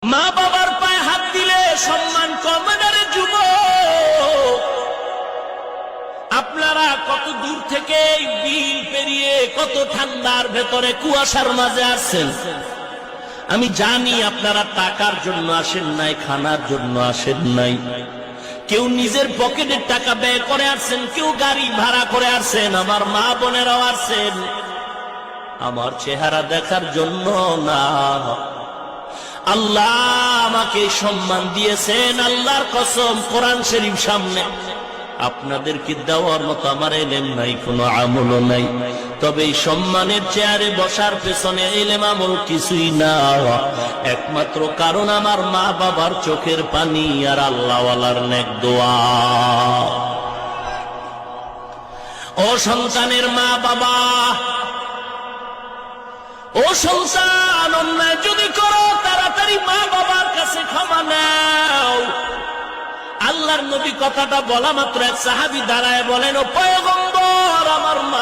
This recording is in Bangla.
মা বাবার পায়ে হাত দিলে সম্মান কমে না রে যুবক। আপনারা কত দূর থেকে বিল পেরিয়ে কত ঠান্ডার ভেতরে কুয়াশার মাঝে আসছেন। আমি জানি আপনারা টাকার জন্য আসেন নাই, খানার জন্য আসেন নাই। কেউ নিজের পকেটের টাকা ব্যয় করে আসছেন, কেউ গাড়ি ভাড়া করে আসছেন। আমার মা বোনেরাও আসছেন আমার চেহারা দেখার জন্য না। আল্লাহ আমাকে সম্মান দিয়েছেন, আল্লাহর কসম কোরআন শরীফ সামনে। আপনাদেরকে দেওয়ার মতো আমার ইলম নাই, কোনো আমলও নাই। তবে এই সম্মানের চেয়ারে বসার পেছনে ইলম আমল কিছুই না, একমাত্র কারণ আমার মা বাবার চোখের পানি আর আল্লাহওয়ালার নেক দোয়া। ও সন্তানের মা বাবা, ও সন্তান, অন্যায় যদি করো তাড়াতাড়ি মা বাবার কাছে ক্ষমা নাও। আল্লাহর নবী কথাটা বলা মাত্র এক সাহাবী দাঁড়ায় বলেন, ও পয়গম্বর, আমার মা